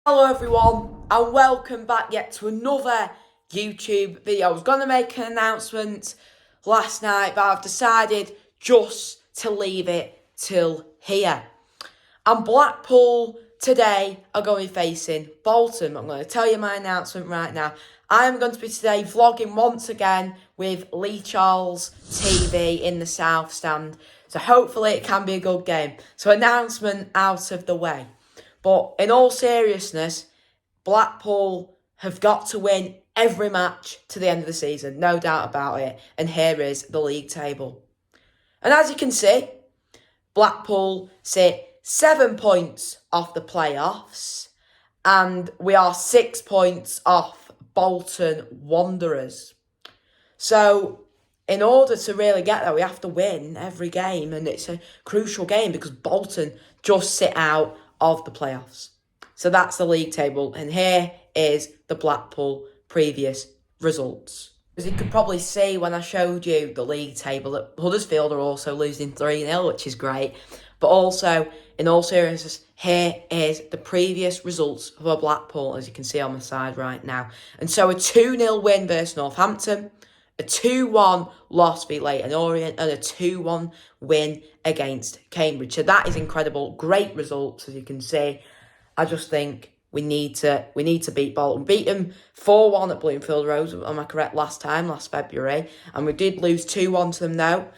Hello everyone and welcome back yet to another YouTube video. I was going to make an announcement last night, but I've decided just to leave it till here. And Blackpool today are going to be facing Bolton. I'm going to tell you my announcement right now. I am going to be today vlogging once again with Lee Charles TV in the South Stand. So hopefully it can be a good game. So announcement out of the way. But in all seriousness, Blackpool have got to win every match to the end of the season, no doubt about it. And here is the league table. And as you can see, Blackpool sit 7 points off the playoffs, and we are 6 points off Bolton Wanderers. So in order to really get there, we have to win every game, and it's a crucial game because Bolton just sit out of the playoffs. So that's the league table, and here is the Blackpool previous results. As you could probably see when I showed you the league table, that Huddersfield are also losing 3-0, which is great. But also, in all seriousness, here is the previous results for Blackpool, as you can see on my side right now. And so a 2-0 win versus Northampton, a 2-1 loss v Leyton Orient, and a 2-1 win against Cambridge. So that is incredible. Great results, as you can see. I just think we need to beat Bolton. Beat them 4-1 at Bloomfield Road, am I correct, last February. And we did lose 2-1 to them now,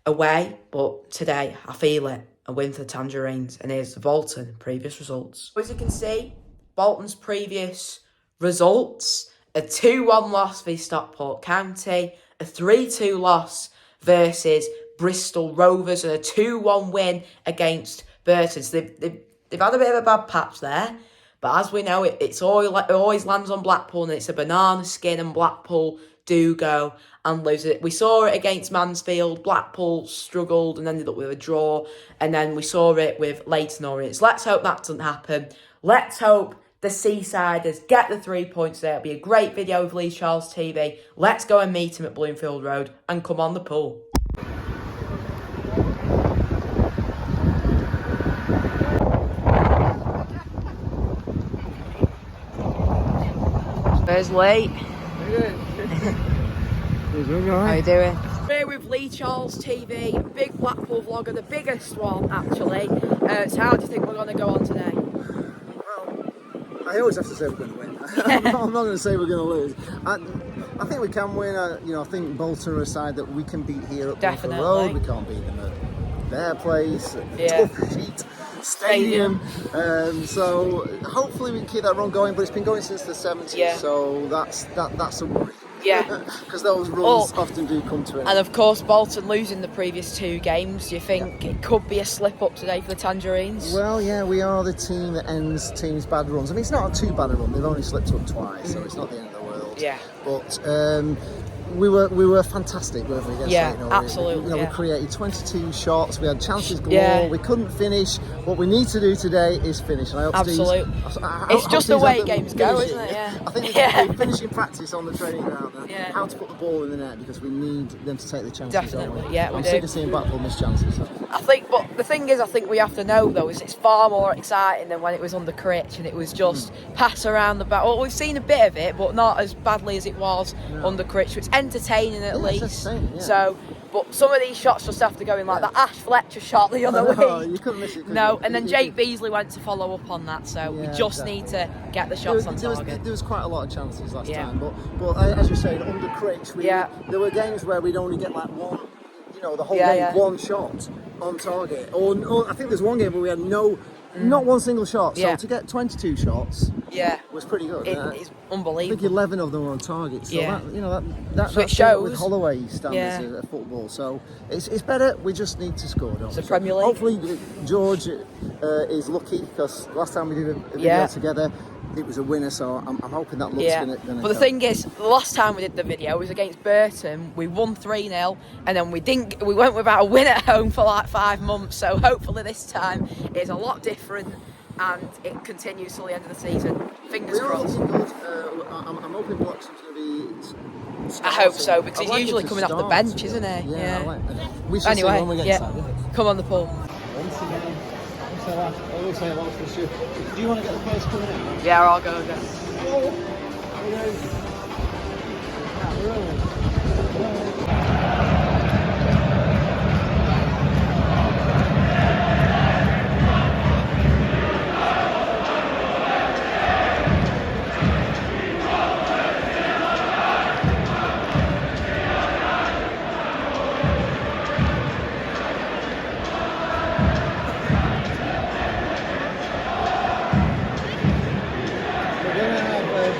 away. But today, I feel it. A win for the Tangerines. And here's the Bolton previous results. As you can see, Bolton's previous results: a 2-1 loss v Stockport County, a 3-2 loss versus Bristol Rovers, and a 2-1 win against Burton. So they've had a bit of a bad patch there, but as we know, it always lands on Blackpool, and it's a banana skin, and Blackpool do go and lose it. We saw it against Mansfield. Blackpool struggled and ended up with a draw, and then we saw it with Leyton Orient. So let's hope that doesn't happen. Let's hope the Seasiders get the 3 points there. It'll be a great video with Lee Charles TV. Let's go and meet him at Bloomfield Road and come on the pool. There's Lee. How you doing? How you doing? Here with Lee Charles TV, big Blackpool vlogger, the biggest one actually. So how do you think we're going to go on today? I always have to say we're going to win. I'm not going to say we're going to lose. I think we can win. I think Bolton are a side that we can beat here at Blackpool Road. We can't beat them at their place, tough heat stadium. So hopefully we can keep that run going. But it's been going since the 70s, so that's a worry. Yeah, because those runs often do come to it. And of course, Bolton losing the previous 2 games. Do you think it could be a slip up today for the Tangerines? Well, yeah, we are the team that ends teams' bad runs. I mean, it's not too bad a run. They've only slipped up twice, so it's not the end of the world. Yeah. But we were fantastic, weren't we? Yeah, absolutely. We created 22 shots. We had chances galore. We couldn't finish. What we need to do today is finish. And I hope absolutely. It's just the way games go, isn't it? Yeah. I think we're finishing practice on the training ground. How to put the ball in the net, because we need them to take the chances. Definitely, yeah. I'm sick of seeing Blackpool miss chances. I think, but the thing is, I think we have to know though, is it's far more exciting than when it was under Critch and it was just pass around the back. Well, we've seen a bit of it, but not as badly as it was under Critch. So it's entertaining at least. So, but some of these shots just have to go in, like that Ash Fletcher shot the other week. You couldn't miss it. No, and then Jake Beasley went to follow up on that. So we just need to get the shots on target. There was quite a lot of chances last time, but as you say, under Critch, there were games where we'd only get like one, the whole game, one shot on target. Or I think there's one game where we had not one single shot. So to get 22 shots, was pretty good. It's unbelievable. I think 11 of them were on target. So that shows with Holloway standards of football. So it's better. We just need to score. Don't we? It's a Premier League. Hopefully George is lucky, because last time we did a video together, it was a winner, so I'm hoping that looks going to But the thing is, the last time we did the video was against Burton. We won 3-0, and then we went without a win at home for like 5 months. So hopefully this time it's a lot different, and it continues till the end of the season. Fingers crossed. I'm hoping Bloxham's going to be. I hope so, because he's usually coming off the bench, isn't he? We should see when we get started. Come on the pool. Once again, So I always say about the shoot. Do you want to get the place coming in? Yeah, I'll go again.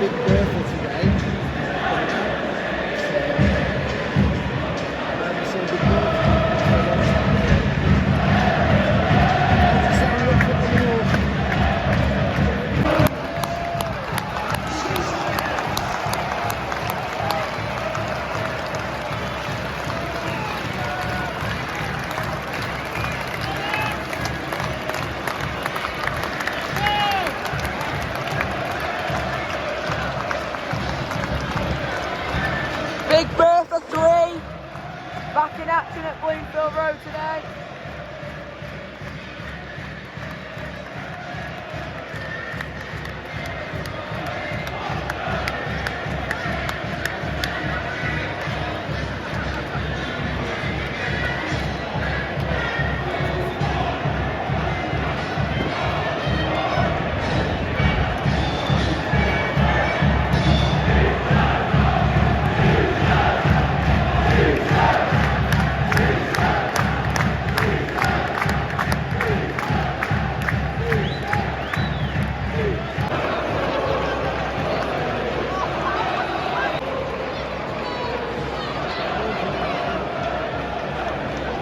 Big Bertha today. So Big Big Bertha 3, back in action at Bloomfield Road today.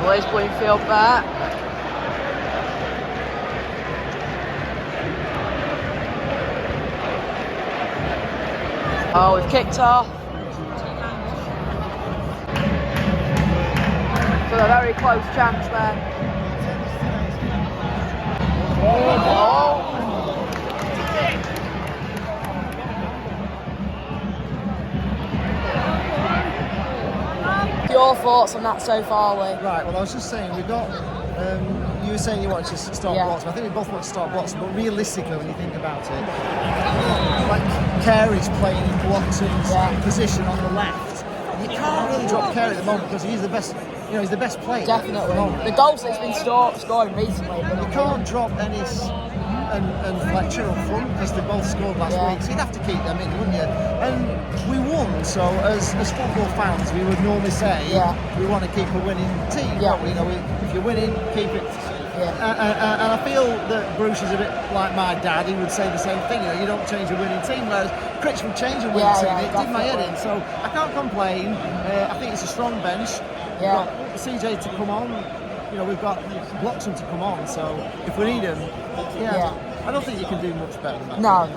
Where's Bloomfield back? Oh, we've kicked off. So a very close chance there. Oh. Your thoughts on that so far, Lee? Right, well I was just saying, we've got, you were saying you wanted to start blocks, I think we both want to start blocks, but realistically when you think about it, like Carey's playing in Watson's position on the left, and you can't really drop Carey at the moment because he's the best, he's the best player. Definitely. The goals that he's been scoring recently. You can't drop Ennis and Fletcher up front because they both scored last week, so you'd have to keep them in, wouldn't you? And we won, so as football fans, we would normally say we want to keep a winning team. Don't we? If you're winning, keep it. And I feel that Bruce is a bit like my dad. He would say the same thing. You don't change a winning team, whereas Critch would change a winning team. It did my head in, so I can't complain. I think it's a strong bench. We've got CJ to come on. We've got Bloxham to come on, so if we need him, I don't think you can do much better than that. No.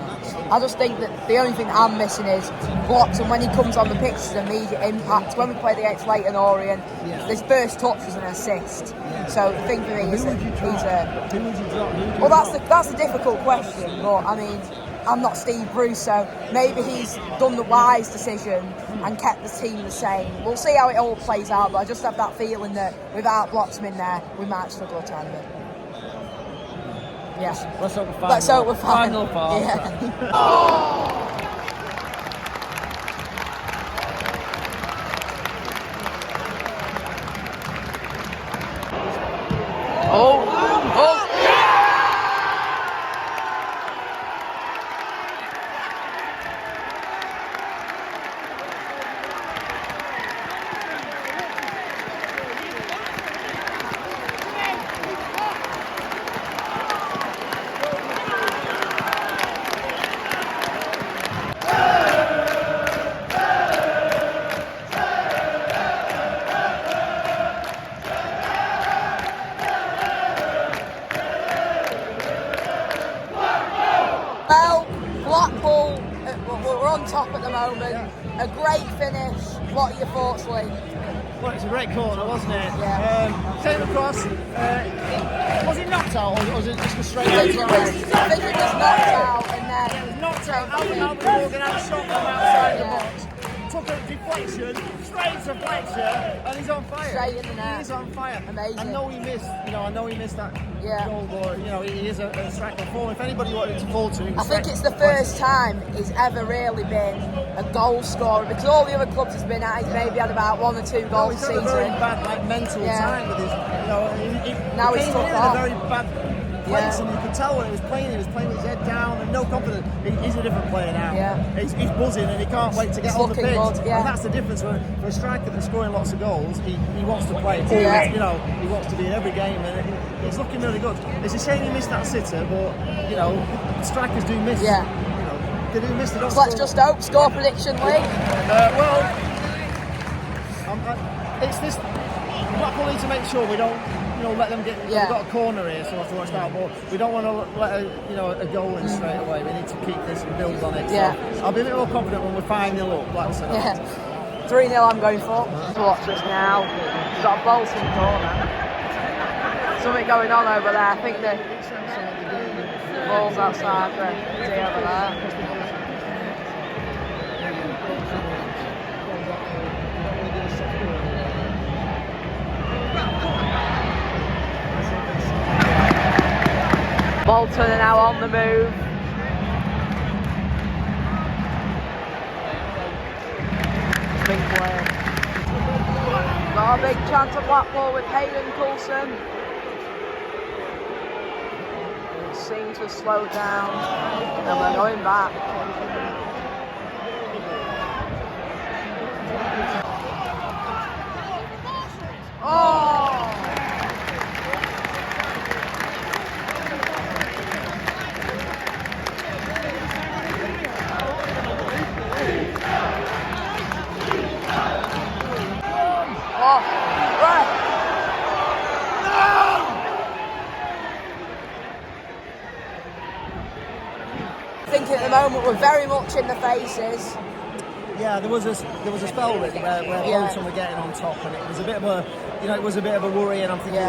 I just think that the only thing that I'm missing is Bloxham, when he comes on the pitch, is an immediate impact. When we play against Leighton Orient, this first touch was an assist. So the thing for me is that he's a... Who would you drop? Well, that's a difficult question, but I mean, I'm not Steve Bruce, so maybe he's done the wise decision and kept the team the same. We'll see how it all plays out, but I just have that feeling that without Bloxham in there, we might struggle a tiny bit. Yes. Let's hope we're fine. Let's hope we're fine. Final part. Yeah. Oh! Well, Blackpool, we're on top at the moment. A great finish. What are your thoughts, Lee? Well, it's a great corner, wasn't it? Yeah. Came across. Was it knocked out or was it just a straight I think it was knocked out and then... It was knocked out. Albert Morgan had a shot from outside the box. Took look at deflection, straight to Fletcher, and he's on fire. Straight in the net. He is on fire. Amazing. I know he missed, that Yeah. goal, but he is a striker form. If anybody wanted to fall to him, I think it's the first time he's ever really been a goal scorer, because all the other clubs he's been at, he's maybe had about 1 or 2 goals a he's had season. a very bad mental time with his, now he's came took in off. a very bad place, and you could tell when he was playing with his head down and no confidence. He's a different player now. Yeah. He's buzzing and he can't wait to get on the pitch. Good, yeah. And that's the difference for a striker that's scoring lots of goals. He wants to play. Yeah. He wants to be in every game, and he's looking really good. It's a shame he missed that sitter, but strikers do miss. Yeah. They do miss. They don't So let's score. just hope. Score prediction, Lee. It's this. Blackpool need to make sure we don't, let them get. Yeah. We've got a corner here, so I have to watch that. But we don't want to let a goal in straight away. We need to keep this and build on it. Yeah. So I'll be a bit more confident when we're 5-0 up. Like I said. Yeah. 3-0 I'm going for. Watch this now. He's got a Bolton corner. Something going on over there. I think the ball's outside the D over there. Bolton are now on the move. Big play. Got a big chance of Blackpool with Hayden Coulson. Seems to slow down, and we're going back. Oh! I think at the moment we're very much in the faces. Yeah, there was a spell really where Bolton were getting on top, and it was a bit of a worry. And I'm thinking,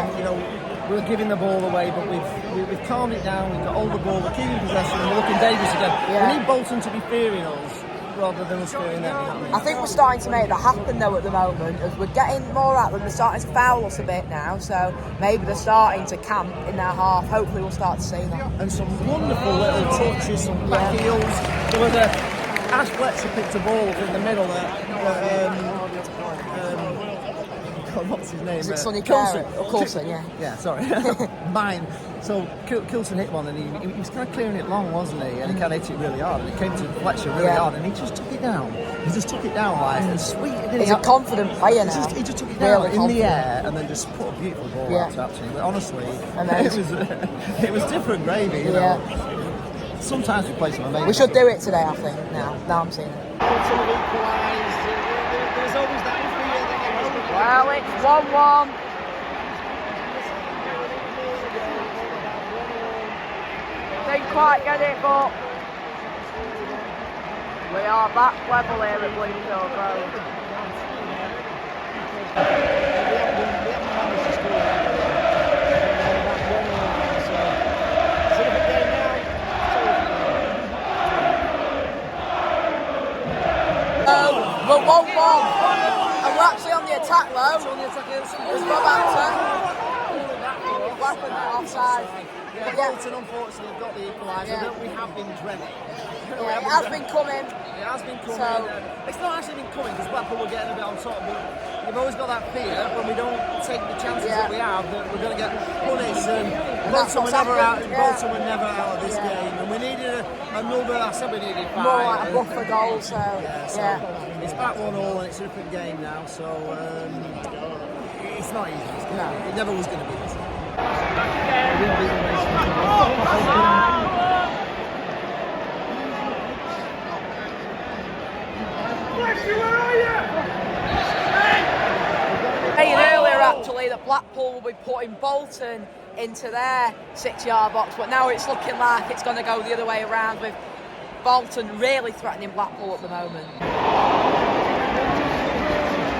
we're giving the ball away, but we've calmed it down. We've got all the ball, we're keeping possession, and we're looking dangerous again. Yeah. We need Bolton to be fearing us rather than us fearing them. I think we're starting to make that happen though at the moment, as we're getting more at them. They're starting to foul us a bit now, so maybe they're starting to camp in their half. Hopefully we'll start to see that. And some wonderful little touches, some back heels. There was Ash Fletcher picked a ball up in the middle there. What's his name? Is it Sonny Coulson. Carey? Oh, Coulson, yeah. Yeah, sorry. Mine. So Coulson hit one, and he was kind of clearing it long, wasn't he? And he kind of hit it really hard, and it came to Fletcher really hard, and he just took it down. He just took it down like, and sweet. He's a confident player now. He just took it down really in the air, and then just put a beautiful ball out to actually. But honestly, it was different gravy, you know. Sometimes we play some amazing. We should do it today, I think. Now I'm seeing it. There's always that fear that well, it's 1-1. Didn't quite get it, but we are back level here at Bloomfield Road. We're 1-1, and we're actually on the attack though. There's Rob Actor. Weapon offside. Yeah, Bolton unfortunately have got the equaliser that we have been dreading. Yeah, it has been coming. It has been coming. So, it's not actually been coming because Blackpool were getting a bit on top, but you've always got that fear when we don't take the chances that we have that we're going to get punished. And Bolton were never out. Bolton were never out of this game, and we needed another. I said we needed 5. More like a buffer goal. So it's back 1-1 and it's a different game now. So it's not easy. No, it never was going to be easy. Saying earlier actually that Blackpool will be putting Bolton into their 6-yard box, but now it's looking like it's going to go the other way around, with Bolton really threatening Blackpool at the moment.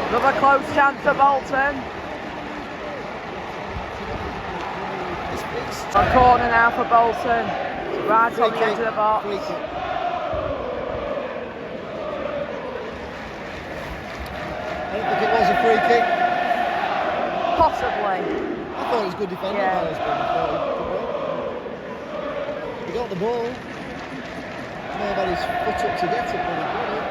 Another close chance for Bolton. A corner now for Bolton, right on the edge of the box. think it was a free kick. Possibly. I thought it was good defending by Osborne. He got the ball. May have had his foot up to get it, but he got it.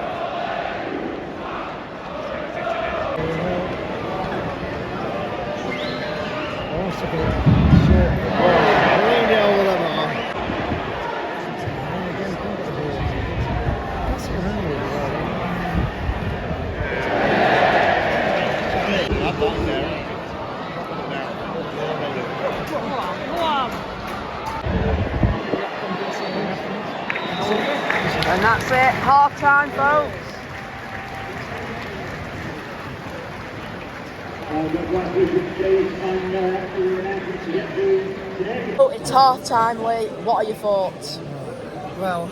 Oh, it's a bit short. Around the over them are. That's behind it. And that's it, half time, folks. Oh, it's half time, Lee. What are your thoughts? Well,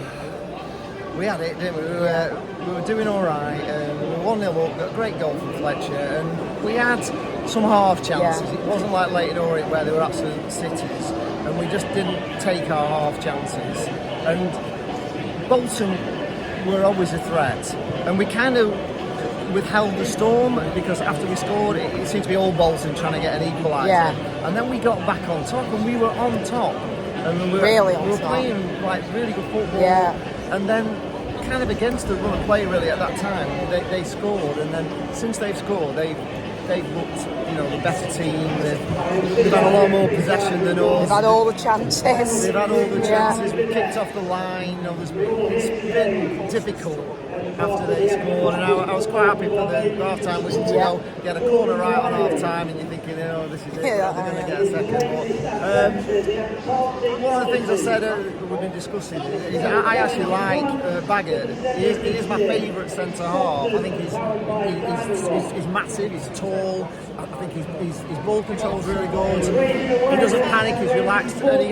we had it, didn't we? We were doing all right. We were 1-0 up, got a great goal from Fletcher, and we had some half chances. Yeah. It wasn't like Leighton Orient where they were absolute cities, and we just didn't take our half chances. And Bolton were always a threat, and we kind of withheld the storm because after we scored, it seemed to be all Bolton trying to get an equaliser. Yeah. And then we got back on top, and we were on top. And we were playing like really good football. Yeah. And then kind of against the run of play really at that time, they scored, and then since they've scored, they've looked, the better team. They've had a lot more possession than us. They've had all the chances. They've had all the chances. We kicked off the line. It's been difficult after they scored, and I was quite happy for the half time whistle to go. You had a corner right on half time, and you're thinking, this is it. They're going to get a second. But one of the things I said we've been discussing is I actually like Baggett. He is my favourite centre half. I think he's massive. He's tall. I think his ball control is really good. He doesn't panic. He's relaxed, and he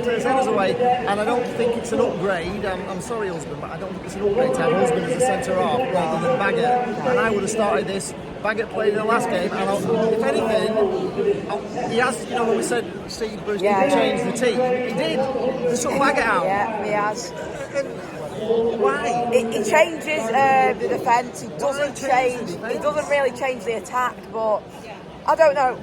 clears headers away. And I don't think it's an upgrade. I'm sorry, husband, but I don't think it's an upgrade to have husband as a centre half rather than Baggett. And I would have started this. Baggett played in the last game, and if anything, he has. When we said Steve Bruce didn't change the team, he did. He took Baggett out. Yeah, he has. Why? He changes the defence. He doesn't change. He doesn't really change the attack. But I don't know.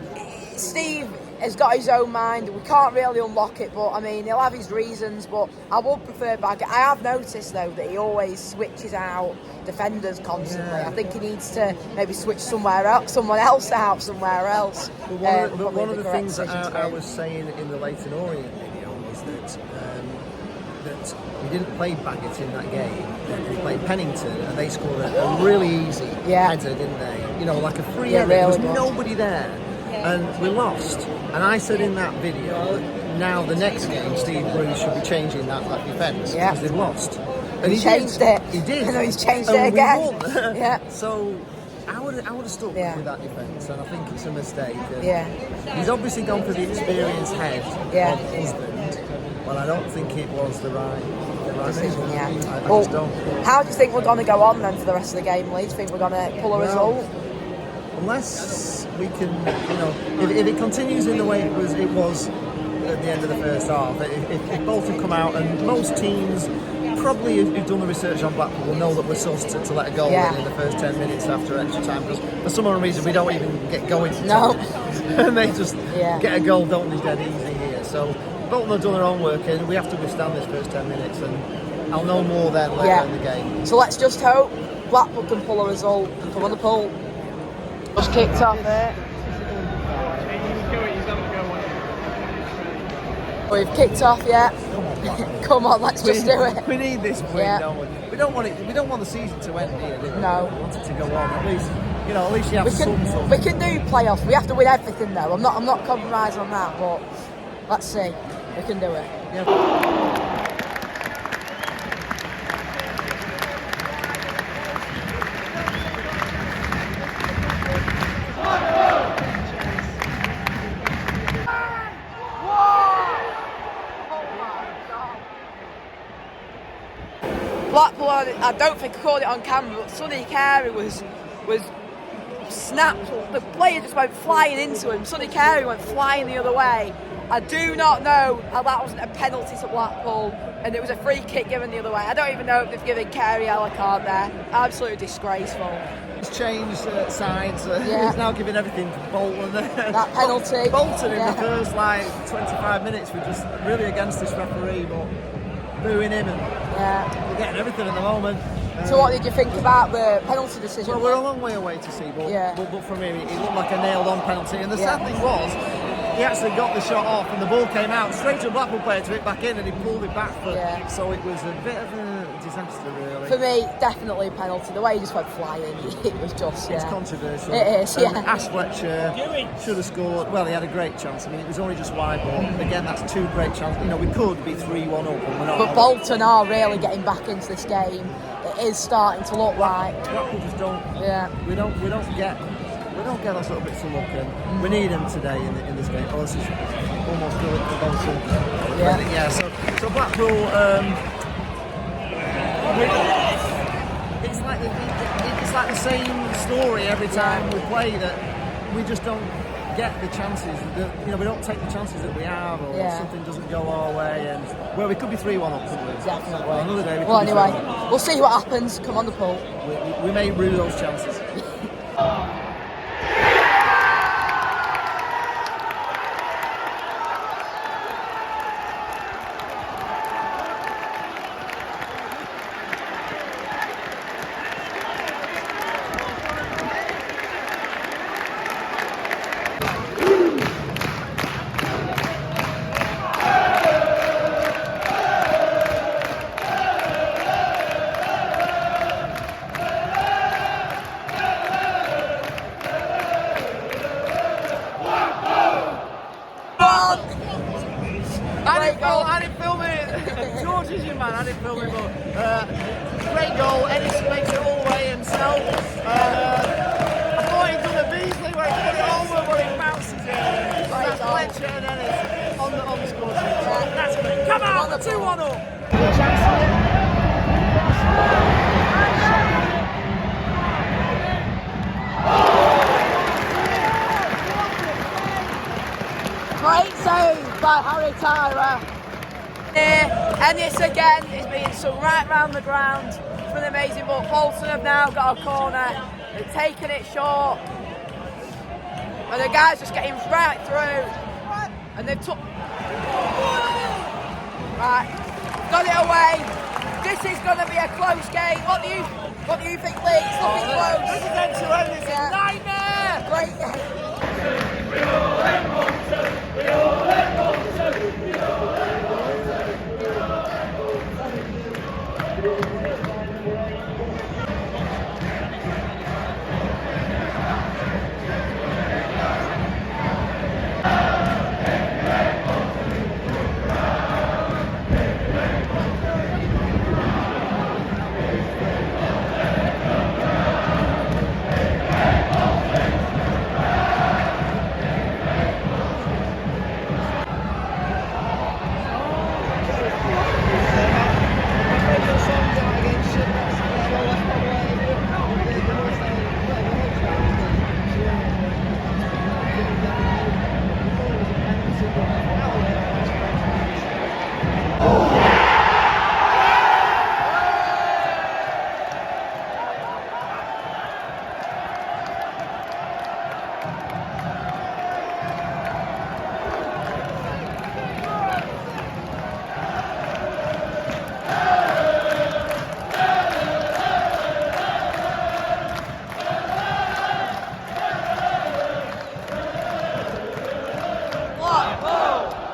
Steve has got his own mind. We can't really unlock it. But I mean, he'll have his reasons. But I would prefer Baggett. I have noticed though that he always switches out defenders constantly. Yeah. I think he needs to maybe switch someone else out somewhere else. But one of the things that I was saying in the Leighton Orient video was that we didn't play Baggett in that game. We played Pennington, and they scored a really easy header, didn't they? Like a free header. There was nobody there, and we lost. And I said in that video that now the next game, Steve Bruce should be changing that defence because they've lost. And he changed it. He did. And he's changed it again. Yeah. So I would have stuck with that defence, and I think it's a mistake. He's obviously gone for the experienced head of husband, but I don't think it was the right decision. I just don't. How do you think we're going to go on then for the rest of the game, Lee? Do you think we're going to pull a result? Unless we can, if it continues in the way it was at the end of the first half, if Bolton come out, and most teams probably who've done the research on Blackpool will know that we're sus to let a goal in the first 10 minutes after extra time, because for some other reason we don't even get going. No. And they just get a goal, don't they, dead easy here. So Bolton have done their own work, and we have to withstand this first 10 minutes, and I'll know more then later in the game. So let's just hope Blackpool can pull a result and come on the pull. Just kicked off there. We've kicked off yet. Come on, let's just do it. We need this win, don't we? We don't want the season to end here, do we? No. We want it to go on. At least you have some. We can do playoffs. We have to win everything though. I'm not compromising on that, but let's see. We can do it. Yeah. Blackpool, I don't think I caught it on camera, but Sonny Carey was snapped. The player just went flying into him. Sonny Carey went flying the other way, I do not know how that wasn't a penalty to Blackpool, and it was a free kick given the other way. I don't even know if they've given Carey a yellow card there. Absolutely disgraceful. He's changed sides. He's now giving everything to Bolton. That penalty. Bolton in the first 25 minutes were just really against this referee, but booing him, and we're getting everything at the moment. So what did you think about the penalty decision? Well, we're a long way away to see, but for me, it looked like a nailed-on penalty. And the sad thing was, he actually got the shot off, and the ball came out straight to a Blackpool player to hit back in, and he pulled it back. So it was a bit of a disaster, really. For me, definitely a penalty. The way he just went flying, it was just. It's controversial. It is, Ash Fletcher should have scored. Well, he had a great chance. I mean, it was only just wide, but again, that's two great chances. You know, we could be 3-1 up, and we're not. But Bolton are really getting back into this game. It is starting to look like. Blackpool just don't. We don't get those little bits of luck, and we need them today in this game. This is almost good for Bolton. So Blackpool. It's like the same story every time we play, that we just don't get the chances. We don't take the chances that we have, or something doesn't go our way, and we could be 3-1 up, couldn't we? Definitely. Well, another day. Well, anyway, we'll see what happens. Come on, the pool. We may rue those chances. I didn't film it. George is your man. I didn't film it, but great goal. Ennis makes it all the way himself. I thought he'd done a Beasley where he put it over, but it bounces in. That's Fletcher and Ennis on the score sheet. That's great. Come on, 2-1 up. Great save by Harry Tyler. Ennis again is being sung right round the ground. It's been amazing, but Bolton have now got a corner. They've taken it short. And the guys just getting right through. And they've took... Right, got it away. This is going to be a close game. What do you think, Lee? It's looking close. Residential Ennis, nightmare! Great game.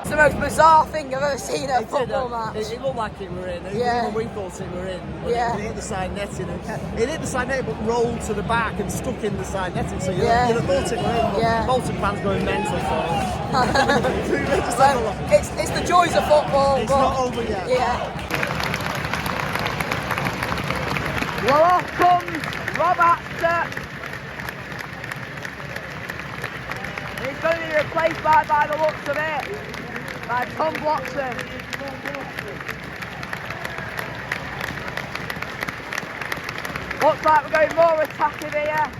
It's the most bizarre thing I've ever seen at a football match. It looked like it were in. Yeah. Even when we thought it were in. Yeah. It hit the side netting. It hit the side netting, but rolled to the back and stuck in the side netting. So you'd have thought it were in. But Bolton fans going mental for it. It's the joys of football. It's not over yet. Yeah. Well, off comes Rob Actor. He's going to be replaced by the looks of it, by Tom Bloxham. Looks like we're going more attacking here.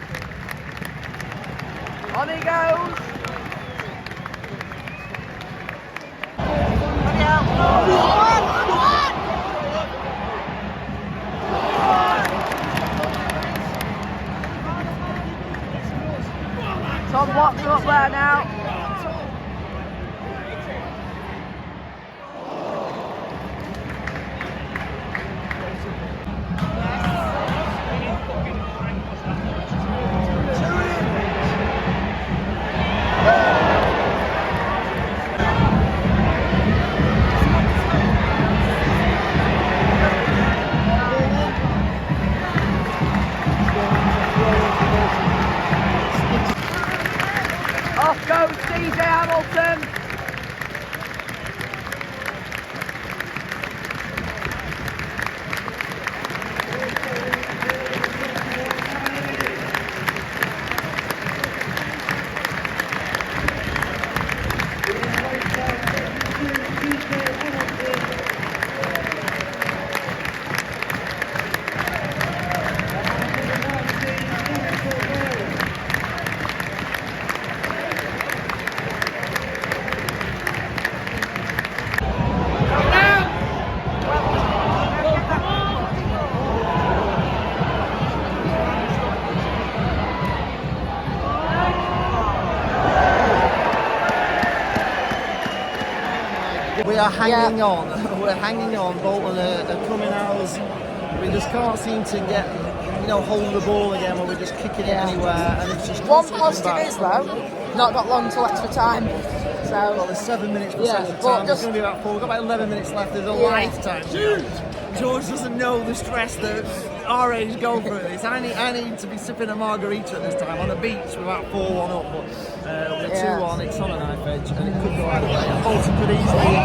On he goes. Tom Watts up there now. Off goes DJ Hamilton. We are hanging on. We're hanging on. Bolton are coming at us. We just can't seem to get, hold the ball again when we're just kicking it anywhere. And it's just one positive is though, not got long till extra time. So well, there's 7 minutes for extra time. There's going to be about 4. We've got about 11 minutes left. There's a lifetime. George doesn't know the stress that our age go through this. I need to be sipping a margarita at this time on a beach with about 4-1 up, but we're 2-1. It's on a knife edge, and it could go either way. And Bolton could easily.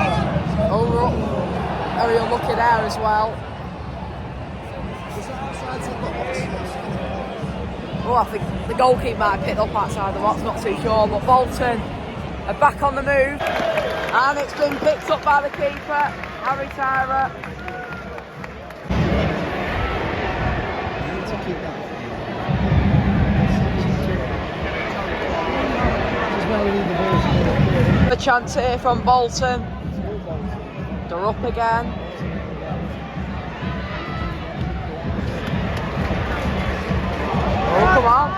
Very unlucky there as well. Is that outside the box? Oh, I think the goalkeeper might have picked up outside the box. Not too sure, but Bolton are back on the move, and it's been picked up by the keeper, Harry Tyra. The chance here from Bolton. They're up again. Oh, come on.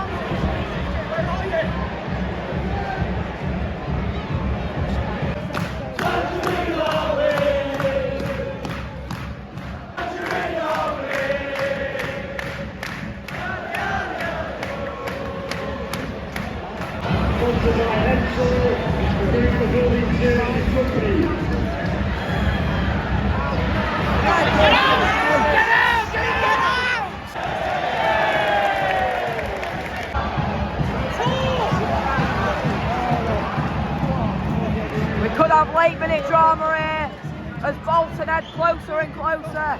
We could have late minute drama here as Bolton head closer and closer.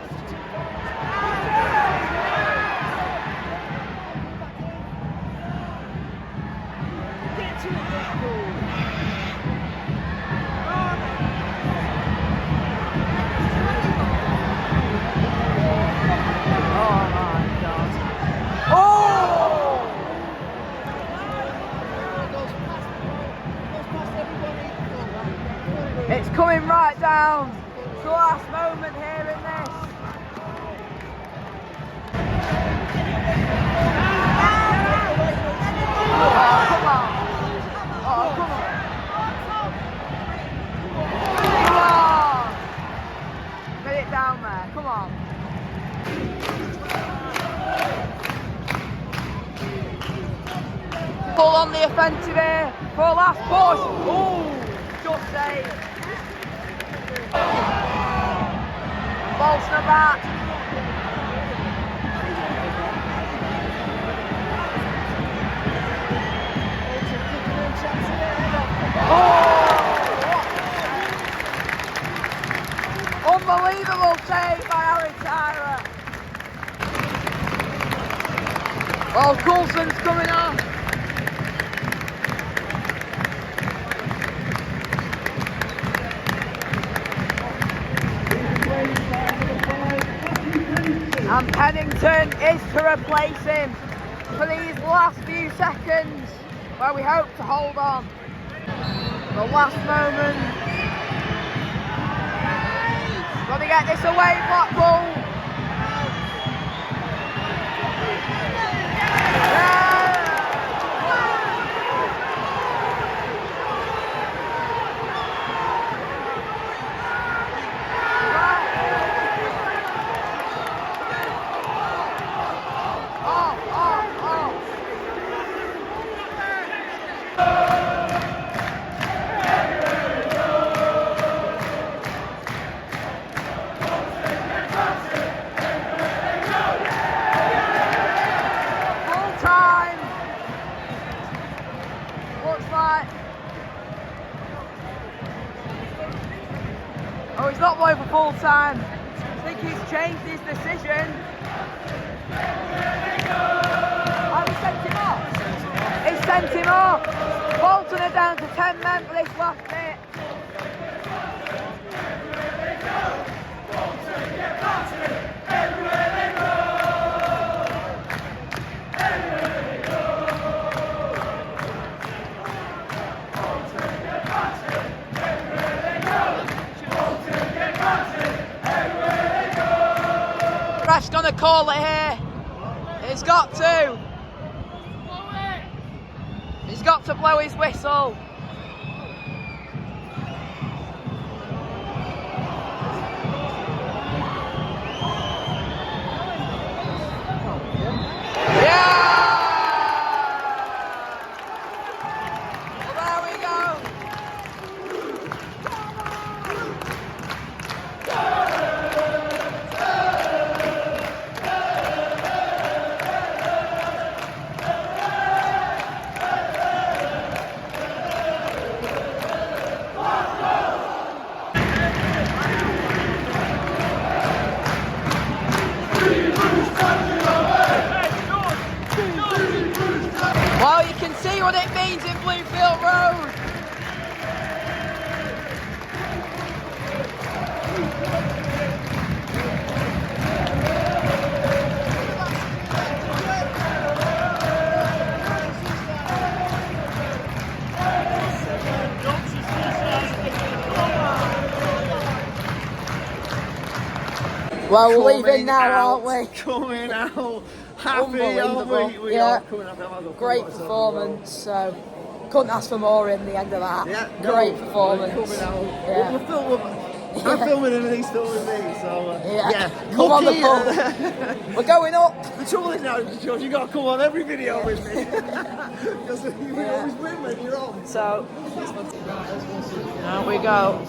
It's coming right down to the last moment here in this. Oh, come on. Oh, come on. Come on. Get it down there. Come on. Full on the offensive here for a last push. Ooh, just saved. Bolton are back. Oh! Unbelievable save by Harry Tyra. Well, Coulson's coming on. And Pennington is to replace him for these last few seconds where we hope to hold on. The last moment. get this away, Blackpool. Oh, he's not going for full time. I think he's changed his decision. Oh, he sent him off. He sent him off. Bolton are down to 10 men for this last bit. Ref's gonna call it here. He's got to. He's got to blow his whistle. Well, you can see what it means in Bluefield Road. Well, we're leaving now, aren't we? Coming out. Happy, aren't we? Yeah. Great performance. So couldn't ask for more in the end of that. Yeah, great performance. Coming out. Yeah. I'm filming him and he's filming me, so yeah. Come on the pub. We're going up. The trouble is now, George, you got to come on every video with me because you always win when you're on. So now we go.